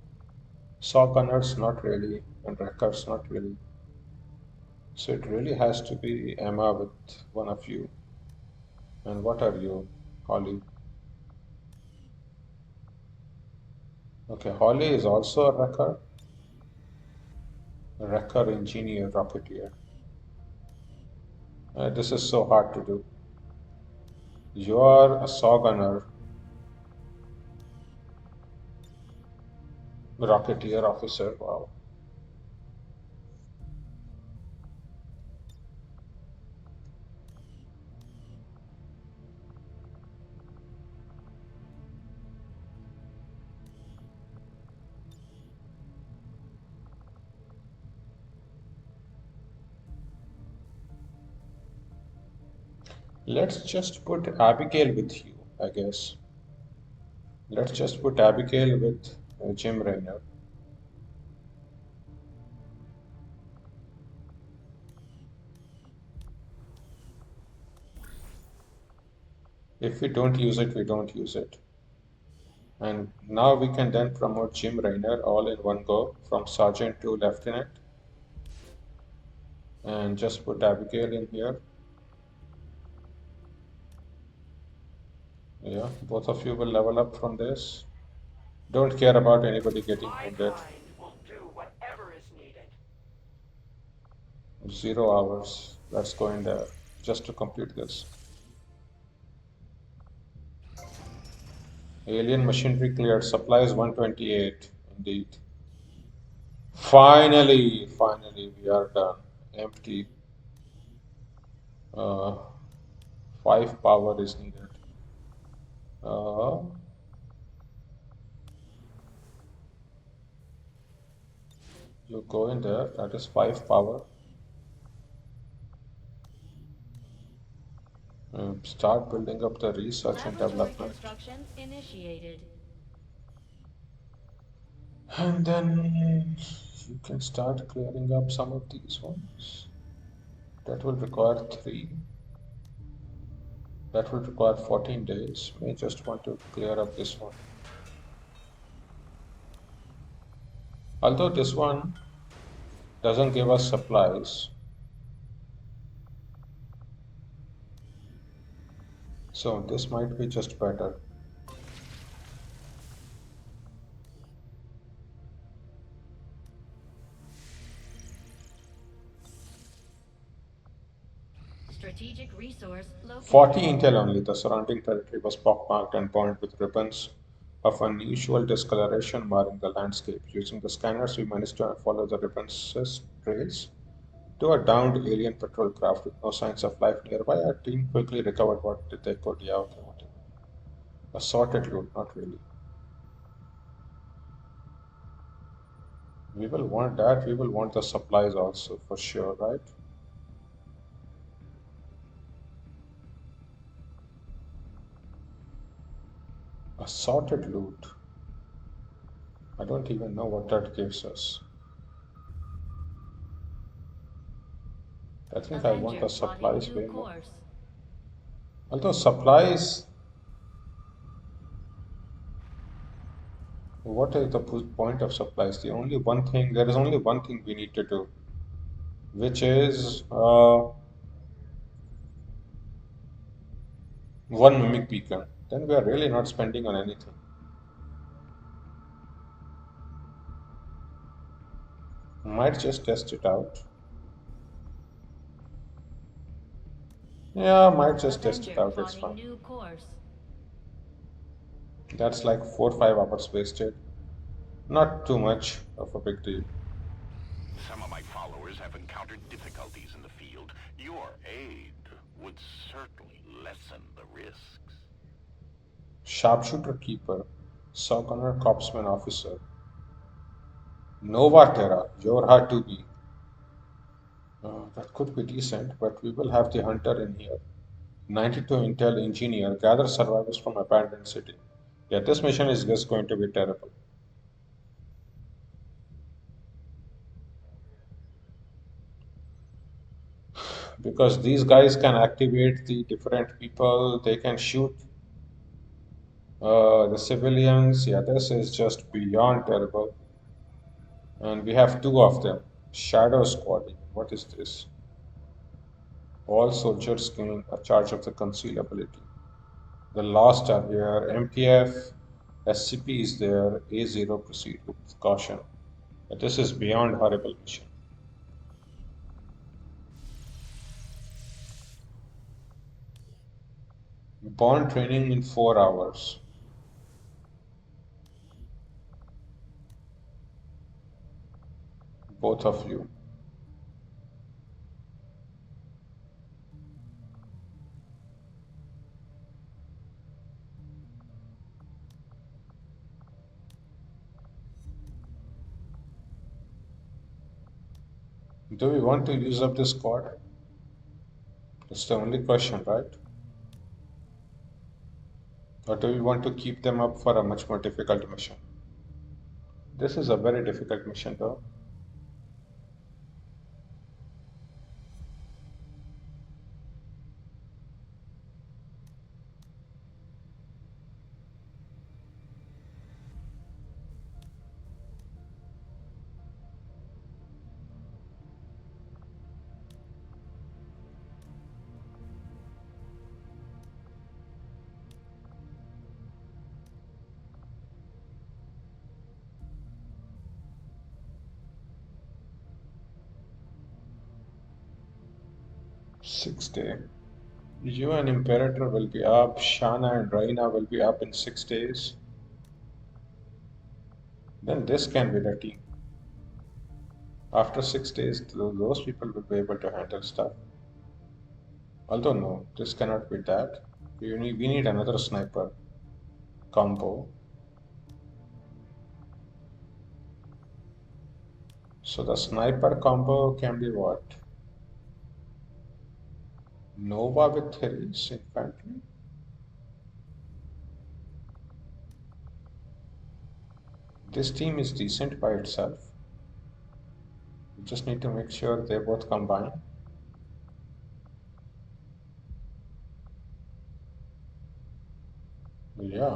Saw Gunners, not really. And Wreckers, not really. So it really has to be Emma with one of you. And what are you, Holly? Okay, Holly is also a Wrecker. Wrecker, Engineer, Rocketeer. This is so hard to do. You are a Saw Gunner. Rocketeer officer, wow. Let's just put Abigail with you, I guess. Let's just put Abigail with Jim Raynor. If we don't use it, we don't use it. And now we can then promote Jim Raynor all in one go from Sergeant to Lieutenant. And just put Abigail in here. Yeah, both of you will level up from this. Don't care about anybody getting My wounded. kind will do whatever is needed. 0 hours. Let's go in there just to complete this. Alien machinery cleared. Supplies 128. Indeed. Finally, we are done. Empty. 5 power is needed. You go in there. That is 5 power. Start building up the research and development. Construction initiated. And then you can start clearing up some of these ones. That will require 3. That will require 14 days. May just want to clear up this one. Although this one doesn't give us supplies. So this might be just better. Strategic resource located. 40 intel only. The surrounding territory was pockmarked and bound with ribbons of unusual discoloration marring the landscape. Using the scanners, we managed to follow the ribbons' trails to a downed alien patrol craft with no signs of life nearby. Our team quickly recovered what they could. Yeah, okay, whatever. Assorted loot, not really. We will want that. We will want the supplies also, for sure, right? Assorted loot. I don't even know what that gives us. I think I want the supplies way more. Although supplies, what is the point of supplies? There is only one thing we need to do, which is one mimic beacon. Then we are really not spending on anything. Might just test it out. Yeah, might just test it out. It's fine. New course. That's like 4 or 5 hours wasted. Not too much of a big deal. Some of my followers have encountered difficulties in the field. Your aid would certainly lessen the risks. Sharpshooter Keeper, Sauconer Corpsman Officer, Nova Terra, you're hard to be. That could be decent, but we will have the Hunter in here. 92 Intel Engineer, gather survivors from abandoned city. Yeah, this mission is just going to be terrible. Because these guys can activate the different people, they can shoot the civilians. Yeah, this is just beyond terrible. And we have 2 of them. Shadow Squad. What is this? All soldiers gain a charge of the conceal ability. The Lost are here. MPF, SCP is there. A0 proceed with caution. But this is beyond horrible mission. Bond training in 4 hours. Both of you. Do we want to use up this squad? That's the only question, right? Or do we want to keep them up for a much more difficult mission? This is a very difficult mission though. Sixth day. You and Imperator will be up. Shana and Raina will be up in 6 days. Then this can be the team. After 6 days, those people will be able to handle stuff. Although no, this cannot be that. We need another sniper combo. So the sniper combo can be what? Nova with Theris infantry. This team is decent by itself. We just need to make sure they both combine. Yeah.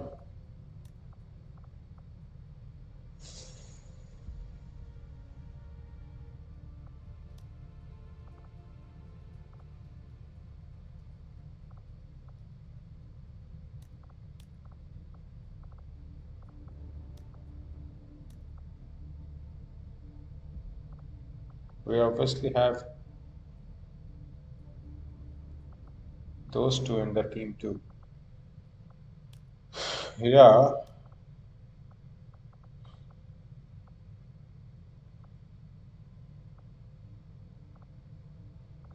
We obviously have those two in the team too. Yeah.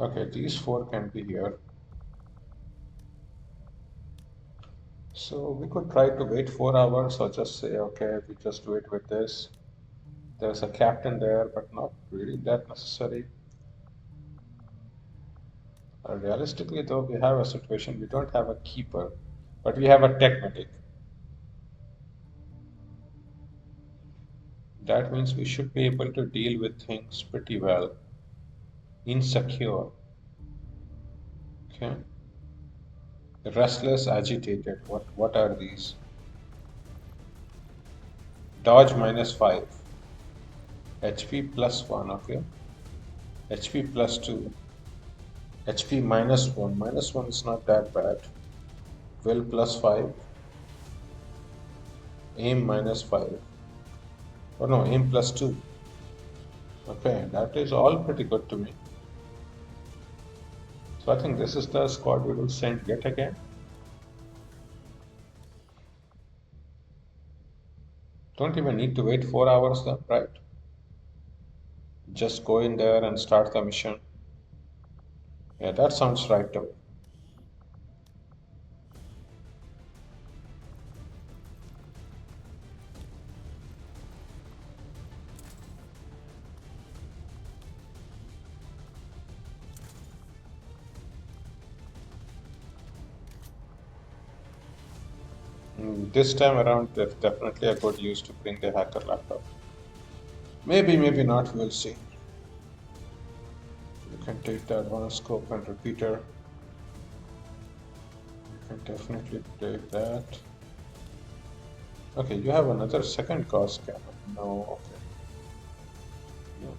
Okay, these 4 can be here. So we could try to wait 4 hours or just say, okay, we just do it with this. There's a captain there, but not really that necessary. Realistically though, we have a situation, we don't have a keeper, but we have a tech medic. That means we should be able to deal with things pretty well. Insecure. Okay. Restless, agitated. What are these? Dodge -5. HP +1, okay. HP +2. HP -1. -1 is not that bad. Will +5. Aim -5. Oh no, aim +2. Okay, that is all pretty good to me. So I think this is the squad we will send yet again. Don't even need to wait 4 hours then, right? Just go in there and start the mission. Yeah, that sounds right to me. This time around, there's definitely a good use to bring the hacker laptop. Maybe, maybe not, we'll see. You can take the advanced scope and repeater. You can definitely take that. Okay, you have another second cause scanner. No, okay. No.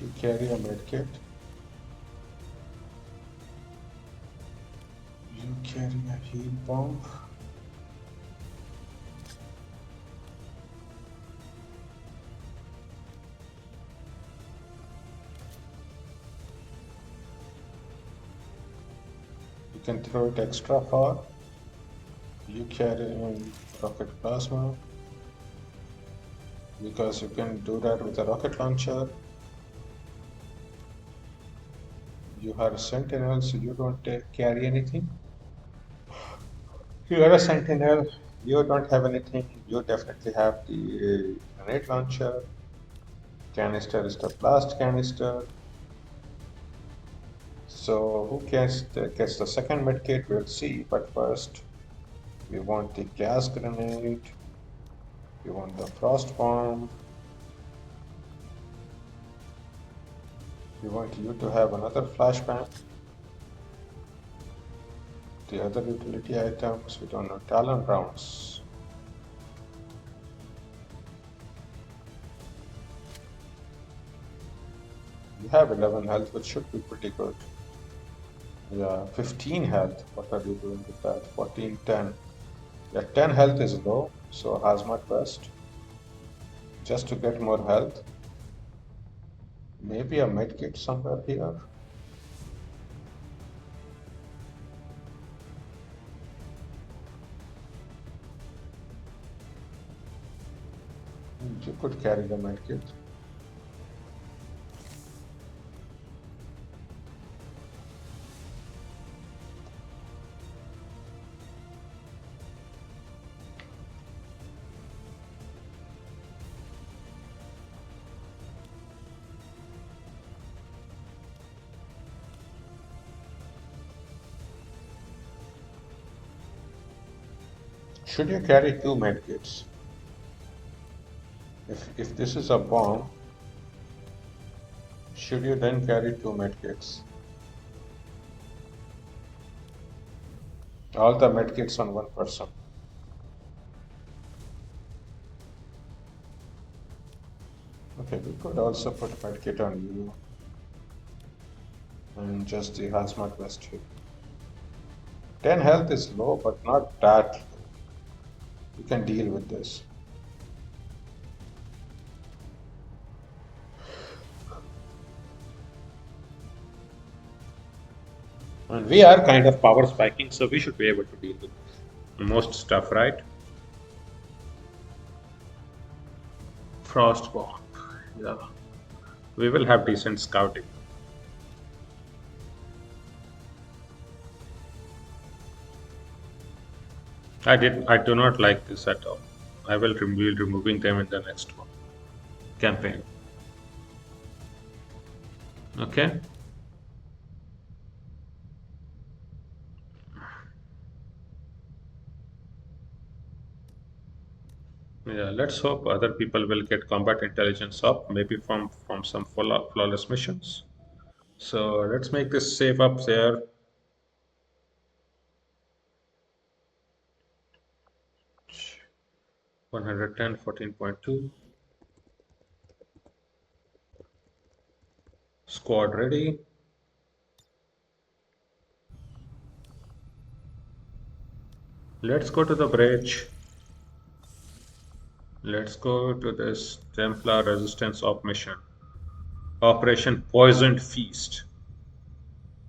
You carry a medkit. You carry a heat bomb. You can throw it extra far. You carry a rocket plasma because you can do that with a rocket launcher. You are a sentinel, so you don't carry anything. You are a sentinel, you don't have anything. You definitely have the grenade launcher. Canister is the blast canister. So who gets the second medkit, we'll see. But first, we want the gas grenade. We want the frost bomb. We want you to have another flashbang. The other utility items, we don't know. Talon rounds. You have 11 health, which should be pretty good. Yeah, 15 health. What are you doing with that? 14, 10. Yeah, 10 health is low, so hazmat vest. Just to get more health. Maybe a medkit somewhere here. You could carry the medkit. Should you carry 2 medkits? If this is a bomb, should you then carry 2 medkits? All the medkits on one person. Okay, we could also put medkit on you. And just the hazmat vest here. 10 health is low, but not that low. You can deal with this. And we are kind of power spiking, so we should be able to deal with most stuff, right? Frost bomb. Yeah. We will have decent scouting. I do not like this at all. I will be removing them in the next one campaign. Okay. Yeah, let's hope other people will get combat intelligence up, maybe from some flawless missions. So let's make this save up there. 110, 14.2. Squad ready. Let's go to the bridge. Let's go to this Templar Resistance Op mission. Operation Poisoned Feast.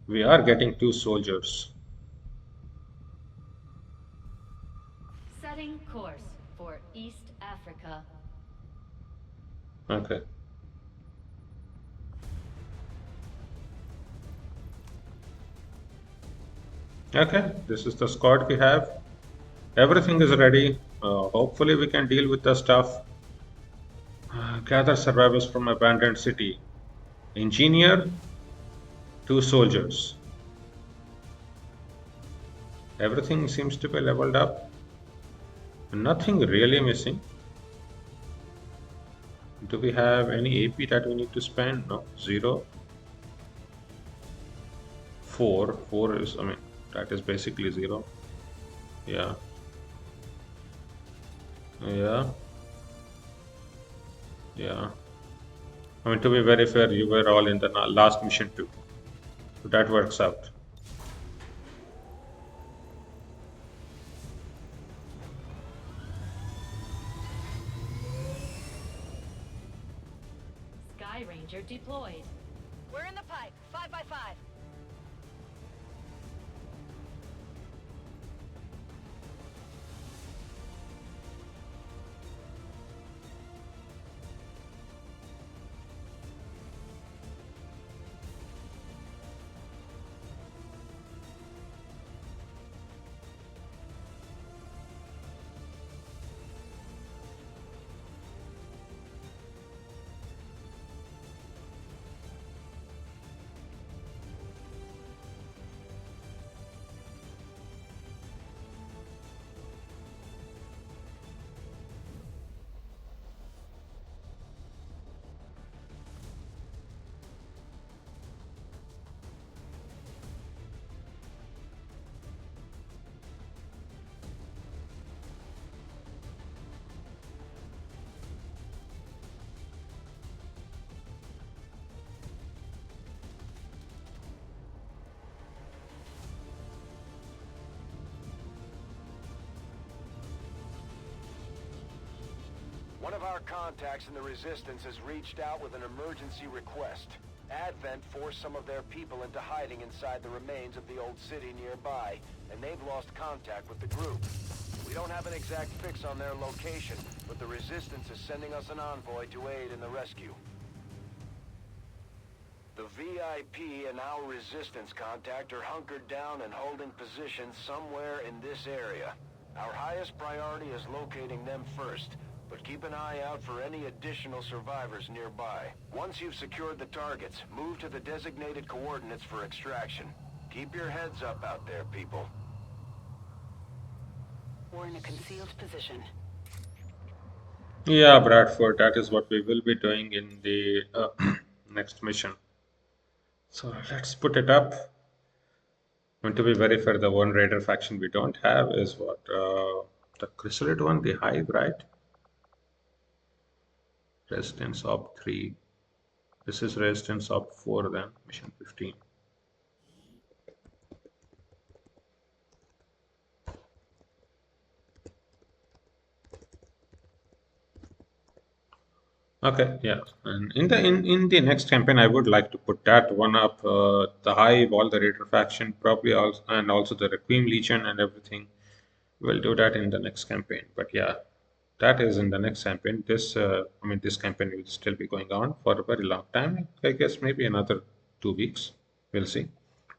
We are getting 2 soldiers. Setting course for East Africa. Okay. Okay, this is the squad we have. Everything is ready. Hopefully we can deal with the stuff. Gather survivors from abandoned city. Engineer, 2 soldiers. Everything seems to be leveled up. Nothing really missing. Do we have any AP that we need to spend? No, 0. 4 is, I mean, that is basically 0. Yeah. Yeah. Yeah. I mean, to be very fair, you were all in the last mission too. So that works out. Sky Ranger deployed. We're in the pipe. 5x5. One of our contacts in the Resistance has reached out with an emergency request. Advent forced some of their people into hiding inside the remains of the old city nearby, and they've lost contact with the group. We don't have an exact fix on their location, but the Resistance is sending us an envoy to aid in the rescue. The VIP and our Resistance contact are hunkered down and holding positions somewhere in this area. Our highest priority is locating them first, but keep an eye out for any additional survivors nearby. Once you've secured the targets, move to the designated coordinates for extraction. Keep your heads up out there, people. We're in a concealed position. Yeah, Bradford, that is what we will be doing in the next mission. So let's put it up. And to be very fair, the one raider faction we don't have is what? The Chrysalid one, the Hive, right? Resistance Op 3. This is Resistance Op 4 then, mission 15. Okay, yeah, and in the next campaign, I would like to put that one up. The Hive, all the Raider faction, probably also, and also the Requiem Legion and everything. We'll do that in the next campaign. But yeah, that is in the next campaign. This, I mean, this campaign will still be going on for a very long time. I guess maybe another 2 weeks. We'll see.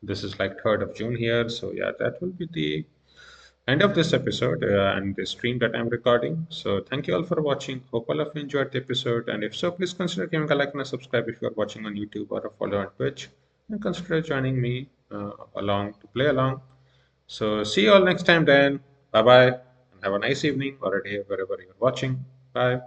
This is like 3rd of June here, so yeah, that will be the end of this episode and the stream that I'm recording. So thank you all for watching. Hope all of you enjoyed the episode. And if so, please consider giving a like and a subscribe if you are watching on YouTube or a follow on Twitch. And consider joining me along to play along. So see you all next time then. Bye bye. And have a nice evening or a day wherever you're watching. Bye.